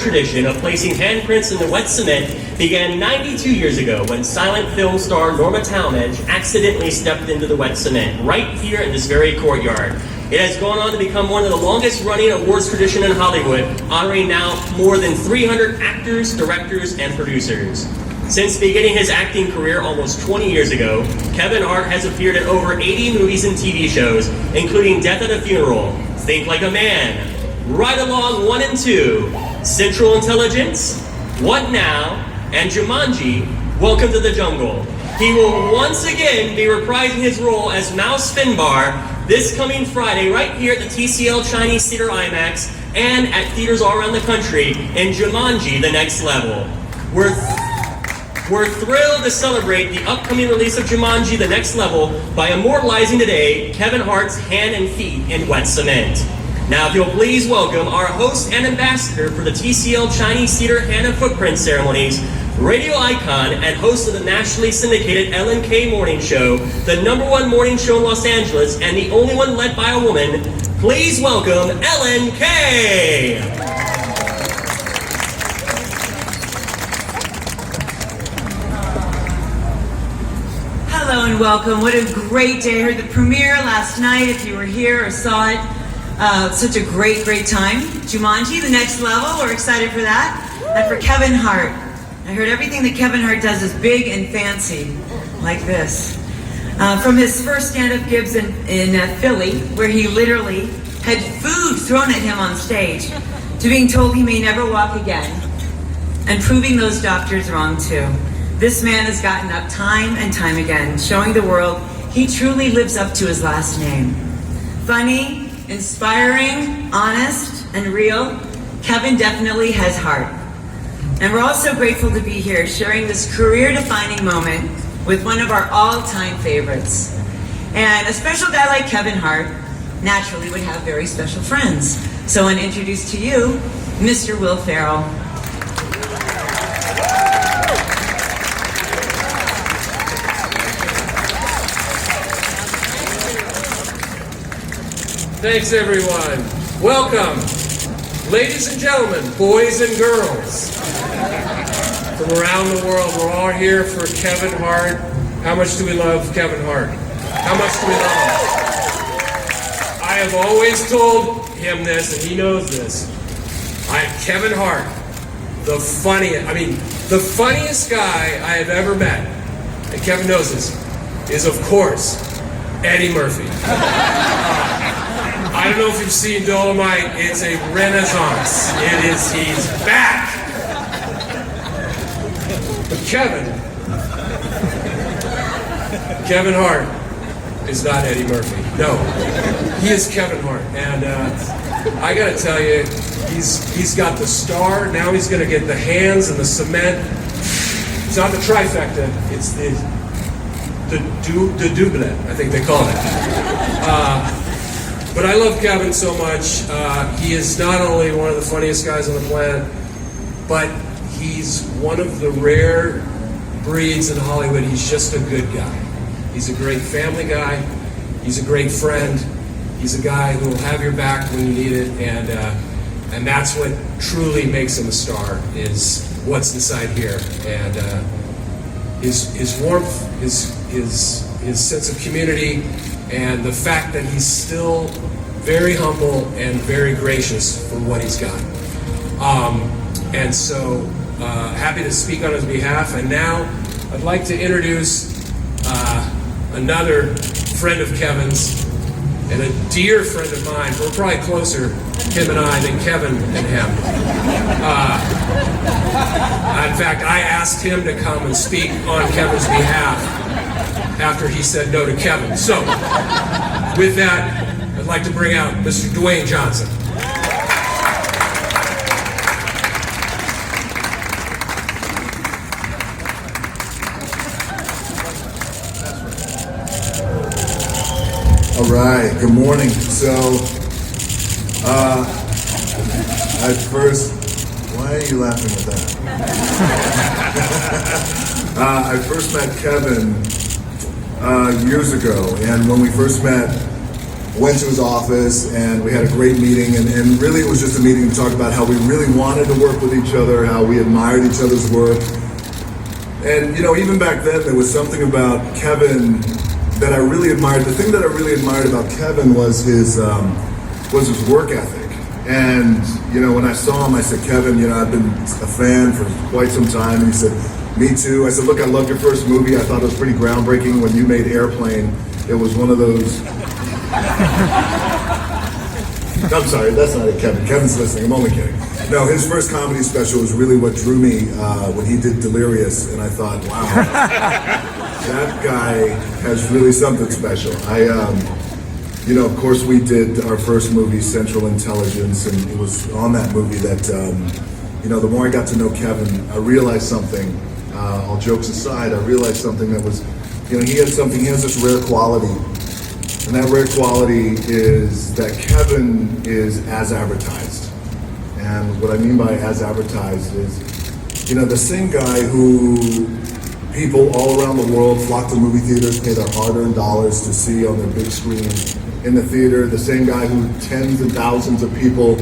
tradition of placing handprints in the wet cement began 92 years ago when silent film star Norma Talmadge accidentally stepped into the wet cement right here in this very courtyard. It has gone on to become one of the longest running awards tradition in Hollywood, honoring now more than 300 actors, directors, and producers. Since beginning his acting career almost 20 years ago, Kevin Hart has appeared in over 80 movies and TV shows, including Death at a Funeral, Think Like a Man, Ride Along 1 and 2, Central Intelligence, What Now, and Jumanji, Welcome to the Jungle. He will once again be reprising his role as Mouse Finbar this coming Friday right here at the TCL Chinese Theatre IMAX and at theaters all around the country in Jumanji, The Next Level. We're thrilled to celebrate the upcoming release of Jumanji, The Next Level by immortalizing today Kevin Hart's hand and feet in wet cement. Now, if you'll please welcome our host and ambassador for the TCL Chinese Theatre Hand and Footprint Ceremonies, radio icon and host of the nationally syndicated Ellen K Morning Show, the #1 morning show in Los Angeles and the only one led by a woman, please welcome Ellen K. Hello and welcome. What a great day. I heard the premiere last night if you were here or saw it. Such a great time. Jumanji, The Next Level. We're excited for that. And for Kevin Hart. I heard everything that Kevin Hart does is big and fancy, like this. From his first stand-up gigs in Philly, where he literally had food thrown at him on stage, to being told he may never walk again, and proving those doctors wrong too. This man has gotten up time and time again, showing the world he truly lives up to his last name. Funny, inspiring, honest, and real, Kevin definitely has heart. And we're also grateful to be here sharing this career-defining moment with one of our all-time favorites. And a special guy like Kevin Hart naturally would have very special friends. So I want to introduce to you, Mr. Will Ferrell. Thanks, everyone. Welcome, ladies and gentlemen, boys and girls. From around the world, we're all here for Kevin Hart. How much do we love Kevin Hart? How much do we love him? I have always told him this, and he knows this. Kevin Hart, the funniest guy I have ever met, and Kevin knows this, is of course, Eddie Murphy. I don't know if you've seen Dolomite, it's a renaissance. He's back. But Kevin Hart is not Eddie Murphy. No, he is Kevin Hart. And I gotta tell you, he's got the star, now he's gonna get the hands and the cement. It's not the trifecta, it's the double, I think they call it. But I love Kevin so much. He is not only one of the funniest guys on the planet, but he's one of the rare breeds in Hollywood. He's just a good guy. He's a great family guy. He's a great friend. He's a guy who will have your back when you need it, and that's what truly makes him a star, is what's inside here. And his warmth, his sense of community, and the fact that he's still very humble and very gracious for what he's got. And so happy to speak on his behalf. And now I'd like to introduce another friend of Kevin's and a dear friend of mine. We're probably closer, him and I, than Kevin and him. In fact, I asked him to come and speak on Kevin's behalf after he said no to Kevin. So, with that, I'd like to bring out Mr. Dwayne Johnson. All right, good morning. So, at first, why are you laughing at that? I first met Kevin years ago, and when we first met, went to his office and we had a great meeting, and really it was just a meeting to talk about how we really wanted to work with each other, how we admired each other's work. And you know, even back then there was something about Kevin that I really admired. The thing that I really admired about Kevin was his work ethic. And you know, when I saw him, I said, Kevin, you know, I've been a fan for quite some time. And he said, me too. I said, look, I loved your first movie. I thought it was pretty groundbreaking when you made Airplane. It was one of those. I'm sorry, that's not it, Kevin. Kevin's listening. I'm only kidding. No, his first comedy special was really what drew me when he did Delirious, and I thought, wow, that guy has really something special. You know, of course, we did our first movie, Central Intelligence, and it was on that movie that, you know, the more I got to know Kevin, I realized something. All jokes aside, I realized something that was, you know, he has this rare quality. And that rare quality is that Kevin is as advertised. And what I mean by as advertised is, you know, the same guy who people all around the world flock to movie theaters, pay their hard-earned dollars to see on their big screen in the theater, the same guy who tens and thousands of people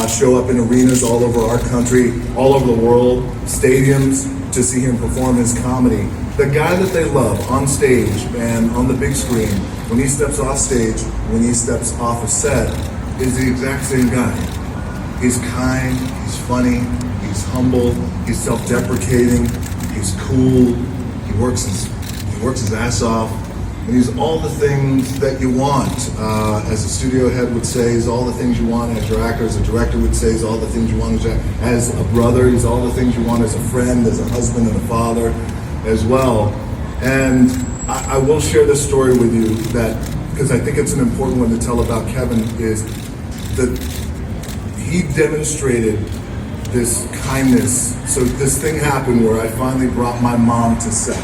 show up in arenas all over our country, all over the world, stadiums, to see him perform his comedy. The guy that they love on stage and on the big screen, when he steps off stage, when he steps off a set, is the exact same guy. He's kind, he's funny, he's humble, he's self-deprecating, he's cool, he works his ass off, and he's all the things that you want. As a studio head would say, he's all the things you want as your actor. As a director would say, he's all the things you want as a brother. He's all the things you want as a friend, as a husband and a father as well. And I will share this story with you that, because I think it's an important one to tell about Kevin, is that he demonstrated this kindness. So this thing happened where I finally brought my mom to set.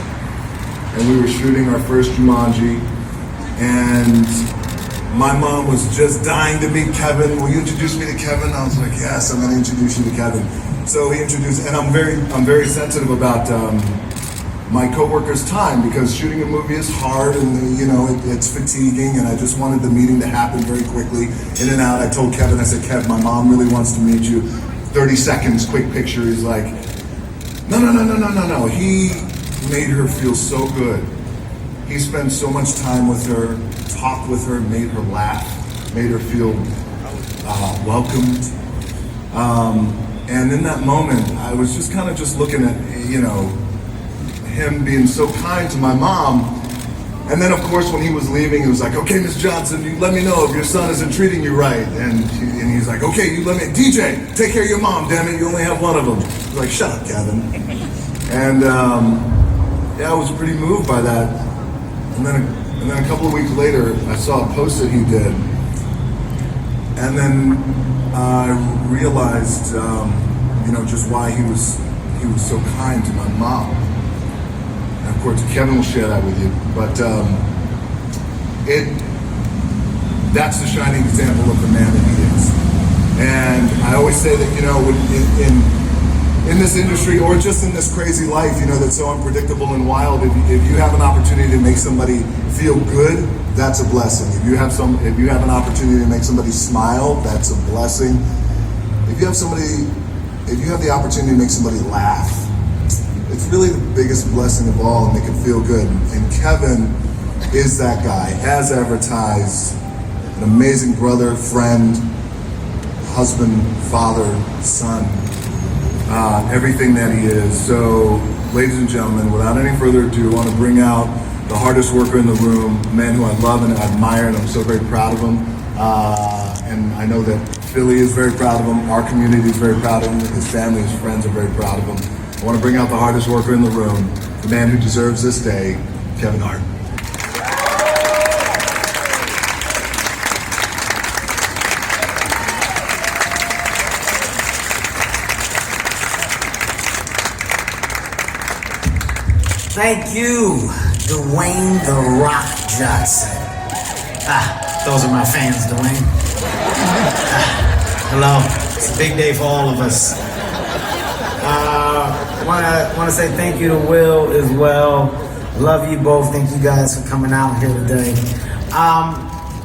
And we were shooting our first Jumanji, and my mom was just dying to meet Kevin. Will you introduce me to Kevin? I was like, yes, I'm gonna introduce you to Kevin. So he introduced, and I'm very sensitive about my coworkers' time, because shooting a movie is hard and you know it's fatiguing, and I just wanted the meeting to happen very quickly, in and out. I told Kevin, I said, Kev, my mom really wants to meet you. 30 seconds, quick picture. He's like, no. He made her feel so good. He spent so much time with her, talked with her, made her laugh, made her feel welcomed. And in that moment, I was just kind of just looking at, you know, him being so kind to my mom. And then, of course, when he was leaving, he was like, okay, Miss Johnson, you let me know if your son isn't treating you right. And he's like, okay, you let me, DJ, take care of your mom, damn it, you only have one of them. He's like, shut up, Kevin. And yeah, I was pretty moved by that. And then a couple of weeks later, I saw a post that he did. And then I realized, you know, just why he was so kind to my mom. And of course, Kevin will share that with you. But that's the shining example of the man that he is. And I always say that, you know, in this industry, or just in this crazy life, you know, that's so unpredictable and wild, if you have an opportunity to make somebody feel good, that's a blessing. If you have an opportunity to make somebody smile, that's a blessing. If you have the opportunity to make somebody laugh, it's really the biggest blessing of all, and make it feel good. And Kevin is that guy, as advertised, an amazing brother, friend, husband, father, son, everything that he is. So, ladies and gentlemen, without any further ado, I want to bring out the hardest worker in the room, a man who I love and admire, and I'm so very proud of him. And I know that Philly is very proud of him, our community is very proud of him, his family, his friends are very proud of him. I want to bring out the hardest worker in the room, the man who deserves this day, Kevin Hart. Thank you, Dwayne "The Rock" Johnson. Those are my fans, Dwayne. Hello, it's a big day for all of us. Want to say thank you to Will as well. Love you both. Thank you guys for coming out here today.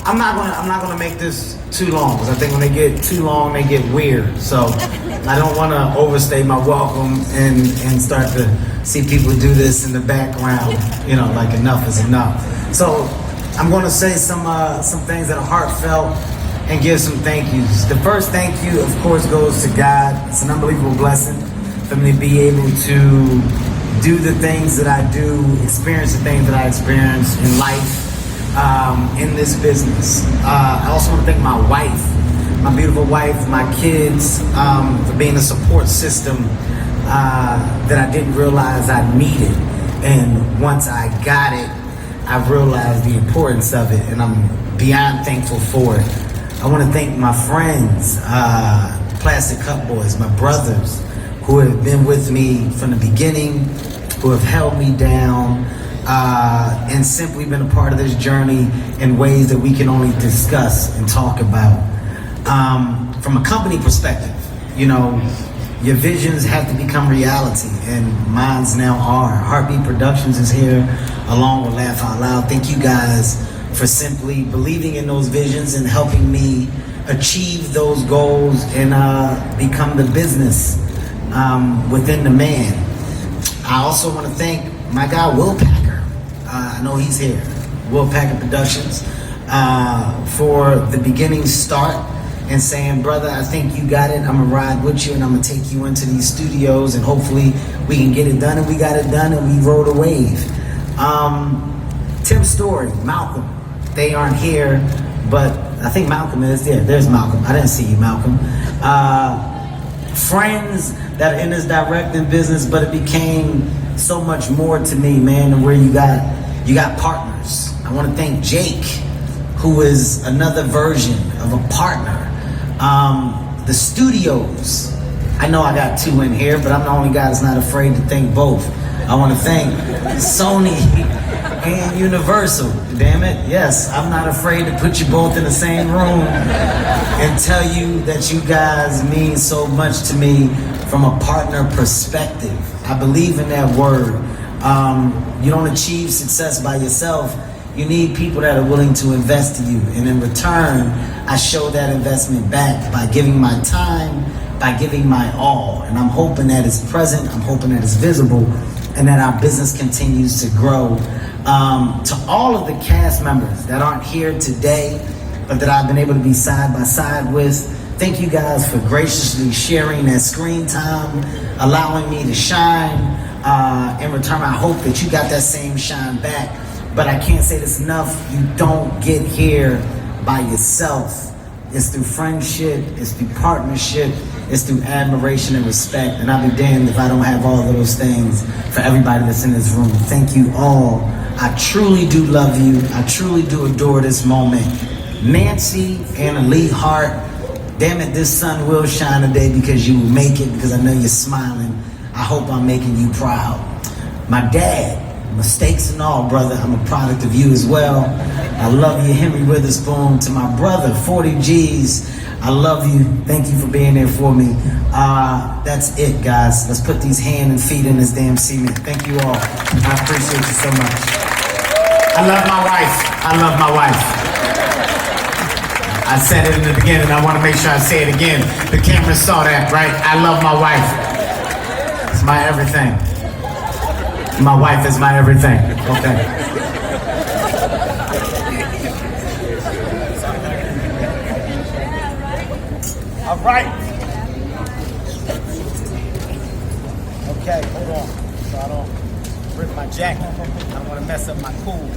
I'm not gonna make this too long, because I think when they get too long, they get weird. So I don't want to overstay my welcome and start to see people do this in the background. You know, like enough is enough. So I'm going to say some things that are heartfelt and give some thank yous. The first thank you, of course, goes to God. It's an unbelievable blessing for me to be able to do the things that I do, experience the things that I experience in life. In this business. I also want to thank my wife, my beautiful wife, my kids, for being a support system that I didn't realize I needed. And once I got it, I realized the importance of it, and I'm beyond thankful for it. I want to thank my friends, Plastic Cup Boys, my brothers, who have been with me from the beginning, who have held me down, and simply been a part of this journey in ways that we can only discuss and talk about. From a company perspective, you know, your visions have to become reality, and mine's now are. HartBeat Productions is here, along with Laugh Out Loud. Thank you guys for simply believing in those visions and helping me achieve those goals and become the business within the man. I also want to thank my guy, Will Packer. I know he's here. Will Packer Productions, for the beginning start and saying, brother, I think you got it. I'm gonna ride with you and I'm gonna take you into these studios and hopefully we can get it done. And we got it done and we rode a wave. Tim Story, Malcolm, they aren't here, but I think Malcolm is there. There's Malcolm. I didn't see you, Malcolm. Friends that are in this directing business, but it became so much more to me, man, where you got partners. I want to thank Jake, who is another version of a partner. The studios. I know I got two in here, but I'm the only guy that's not afraid to thank both. I want to thank Sony and Universal. Damn it, yes, I'm not afraid to put you both in the same room and tell you that you guys mean so much to me from a partner perspective. I believe in that word. You don't achieve success by yourself. You need people that are willing to invest in you. And in return, I show that investment back by giving my time, by giving my all. And I'm hoping that it's present, I'm hoping that it's visible, and that our business continues to grow. To all of the cast members that aren't here today, but that I've been able to be side by side with, thank you guys for graciously sharing that screen time, allowing me to shine. In return, I hope that you got that same shine back. But I can't say this enough, you don't get here by yourself. It's through friendship, it's through partnership, it's through admiration and respect. And I'll be damned if I don't have all of those things for everybody that's in this room. Thank you all. I truly do love you. I truly do adore this moment. Nancy and Elite Hart, damn it, this sun will shine today because you will make it, because I know you're smiling. I hope I'm making you proud. My dad, mistakes and all, brother, I'm a product of you as well. I love you, Henry Witherspoon. To my brother, 40 G's, I love you. Thank you for being there for me. That's it, guys. Let's put these hands and feet in this damn cement. Thank you all. I appreciate you so much. I love my wife. I love my wife. I said it in the beginning. I want to make sure I say it again. The camera saw that, right? I love my wife. It's my everything. My wife is my everything. Okay. All right. Okay, hold on. So I don't rip my jacket. I don't want to mess up my cool.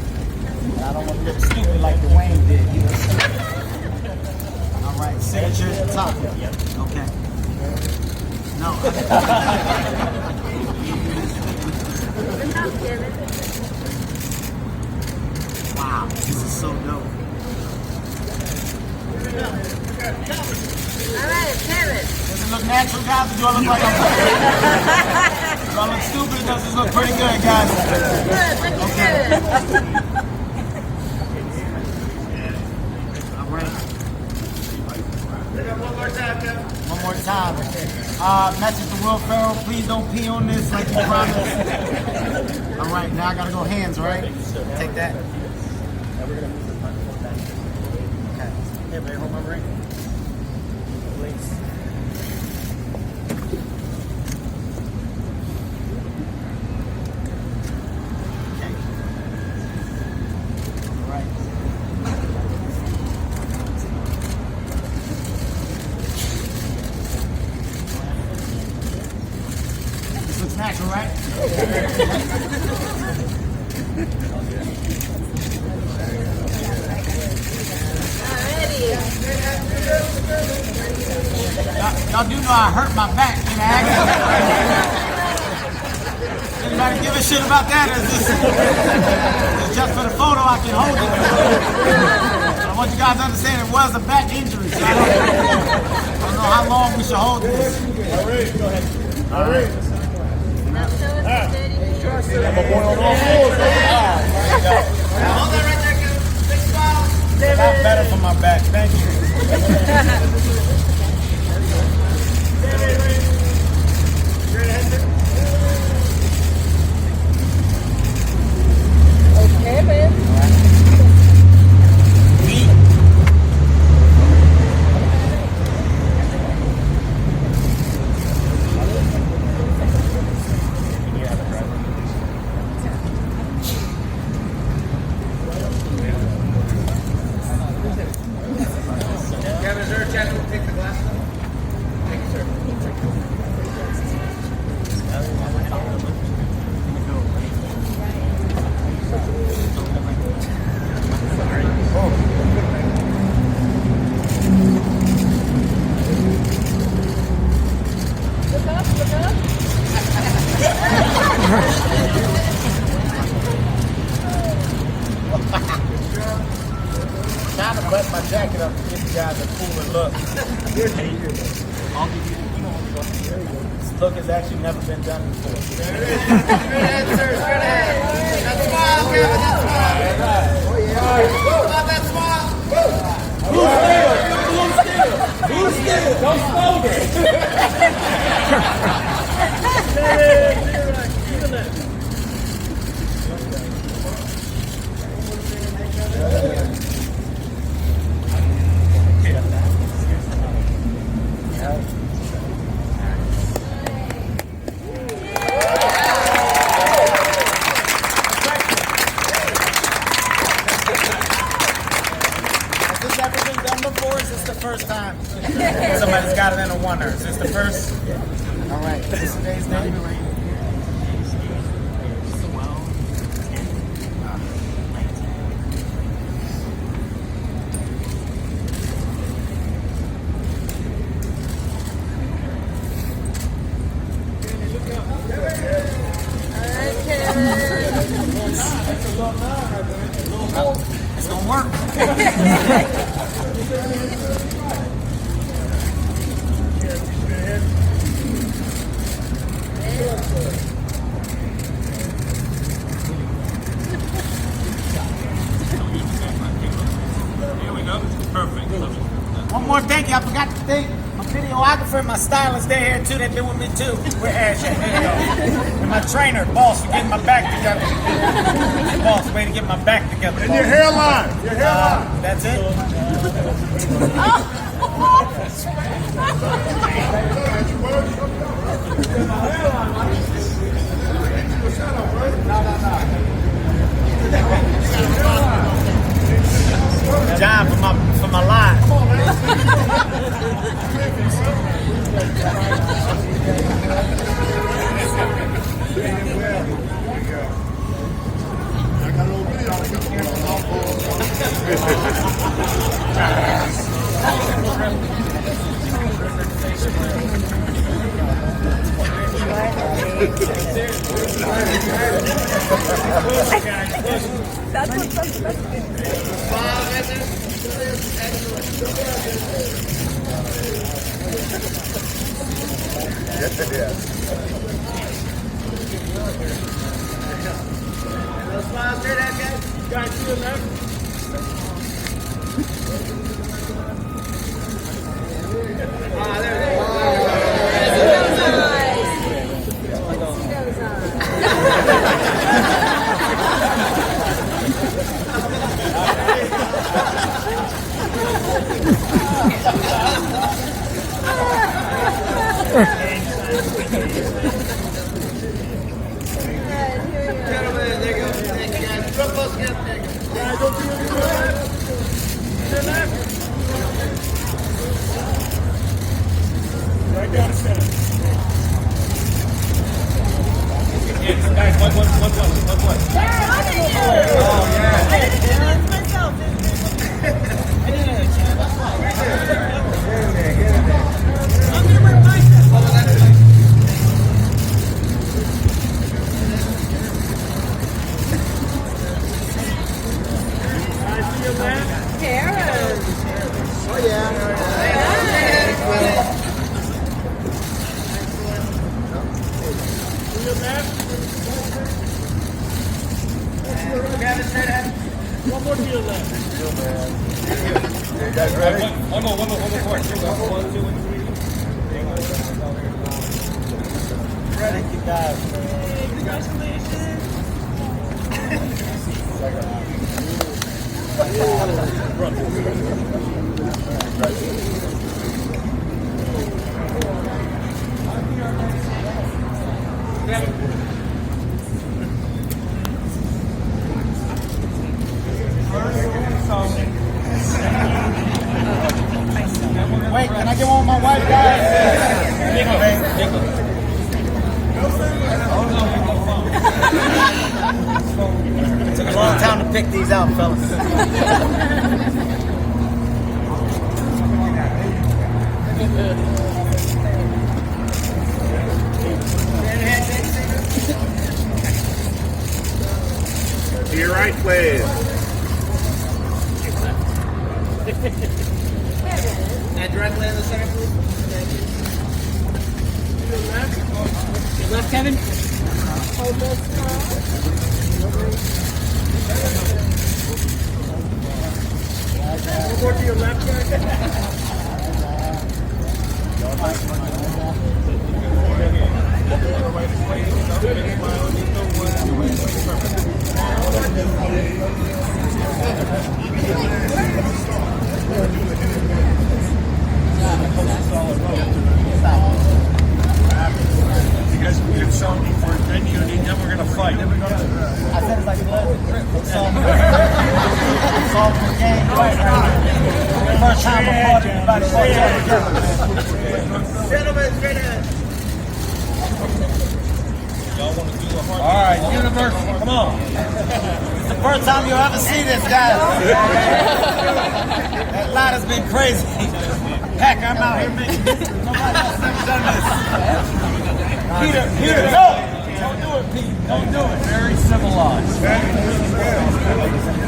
And I don't want to look stupid like Dwayne did either. All right, signature at the top. Okay. No. Wow, this is so dope. All right, Kevin. Does it look natural, guys, or do I look like I'm do I look stupid? Does this look pretty good, guys? Good, looking good. All right. One more time, Kevin. One more time. Message to Will Ferrell, please don't pee on this like you promised. All right, now I gotta go hands, right? Take that. Here, man, hold my ring. Please. Okay. All right. This looks natural, right? Y'all do know I hurt my back in the accident. Anybody give a shit about that? Or is this just for the photo I can hold it? I want you guys to understand it was a back injury. So I don't know how long we should hold this. All right, go ahead. All right. Now show us the dirty hands. I'm a boy on all fours. Hold that right there, kid. Big smile. A lot better for my back. Thank you. Okay, man. Kevin, is there a chance we'll take the glass off? Thank you, sir. Look up, look up. Trying to button my jacket up to give you guys a cooler look. I'll give you this look has actually never been done before. Good answer, good answer. That smile, Kevin, that smile. Oh, yeah. Love that smile. Who's still? Don't smolder. Has this ever been done before? Is this the first time somebody's got it in a wonder? Is this the first? All right. This is today's date. It's gonna work. Here we go. Perfect. One more thank you. I forgot to thank my videographer and my stylist. They're here too. They've been with me too. We're Ash. There you go. And my trainer, boss, for getting my back together. Boss, way to get my back together. And your hairline. Your hairline. That's it. John for my line. One more to your left. One more. 1, 2, and 3. Thank you, guys. Congratulations. Wait, can I get one with my wife, guys? Took a long time to pick these out, fellas. To your right, please. And directly in the center, please. Your left, Kevin. Hold this One more to your left, guys. You guys did something for 10 unity, then we're gonna fight. I said it's like a little trip. Solve the game right now. First time I'm party, everybody party together. Gentlemen, straight ahead. All right, universe, come on. It's the first time you'll ever see this, guys. That line has been crazy. Heck, I'm out here making this. Nobody else ever done this. Peter, no! Don't do it, Pete. Don't do it. Very civilized.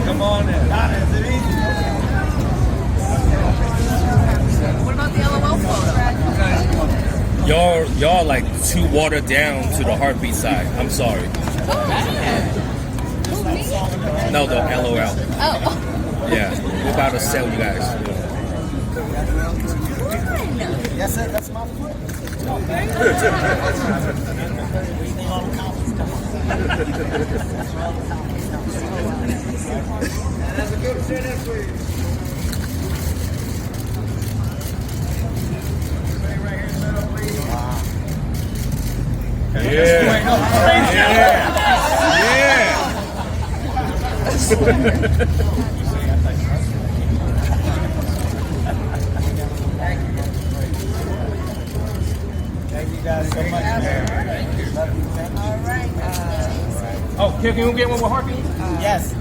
Come on in. Not is it easy? What about the LOL photo? Y'all like too watered down to the HartBeat side. I'm sorry. Who, me? No, the LOL. Oh. Yeah, we're about to sell you guys. Yes, sir. That's my foot. That's a good shit, that's Thank you guys so much. Oh, can you get one with HartBeat? Yes.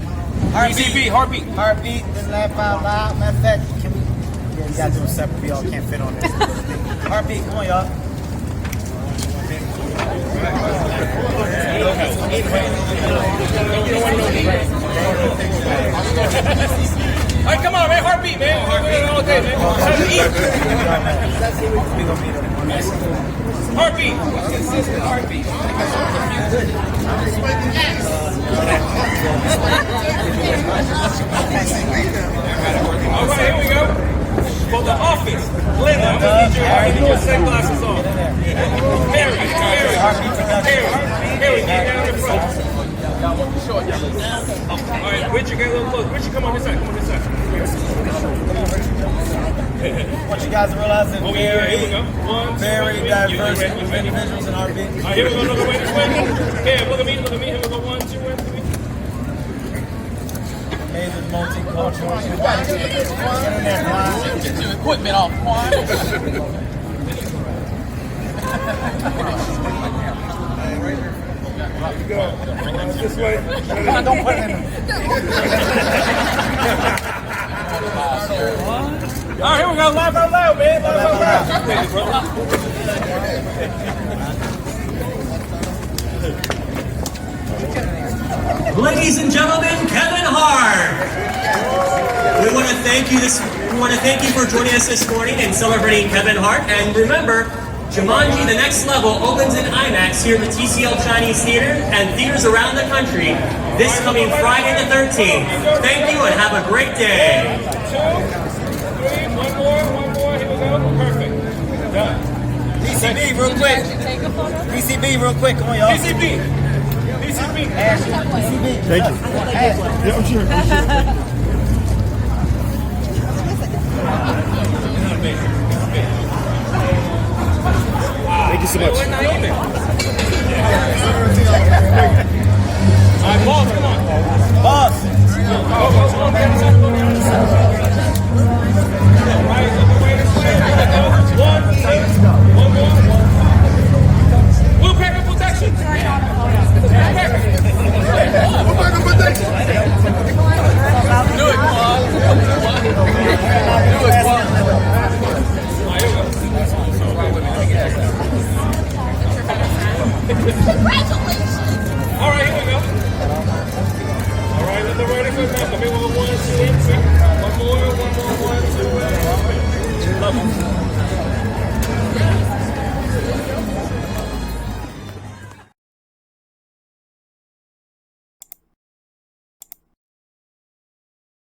HartBeat. HartBeat, then laugh out loud. Matter of fact, can we? Yeah, you gotta do a separate. We all can't fit on this. HartBeat, come on, y'all. All right, come on, man. HartBeat, man. All day, man. HartBeat. Consistent HartBeat. All right, here we go. For the office, Linda, I'm gonna need your sunglasses on. Harry, get down in front. All right, Richard, get a little close. Richard, come on this side. Come on this side. What you guys are realizing, Over here, here we go. very diverse individuals in HartBeat. All right, here we go. Look away this way. Here, look at me. Here we go. 1, 2, and 3. Amazing multicultural. Get your equipment off, Juan. Go. This way. Don't put it in. All right, here we go. Laugh out loud, man. Laugh out loud. Ladies and gentlemen, Kevin Hart. We want to thank you for joining us this morning and celebrating Kevin Hart. And remember, Jumanji: The Next Level opens in IMAX here at the TCL Chinese Theatre and theaters around the country this coming Friday the 13th. Thank you and have a great day. 2, 3, one more, here we go. Perfect. Done. PCB real quick. PCB real quick. Come on, y'all. PCB. Thank you. Yeah, I'm sure. Thank you so much. All right, boss, come on. Boss. Go down the side. Right, look away this way. One more. We'll pack up protection. Do it, Paul. All right, here we go. All right, let the ready for now. Come in with 1, 2, 3. One more, 1, 2. Love you.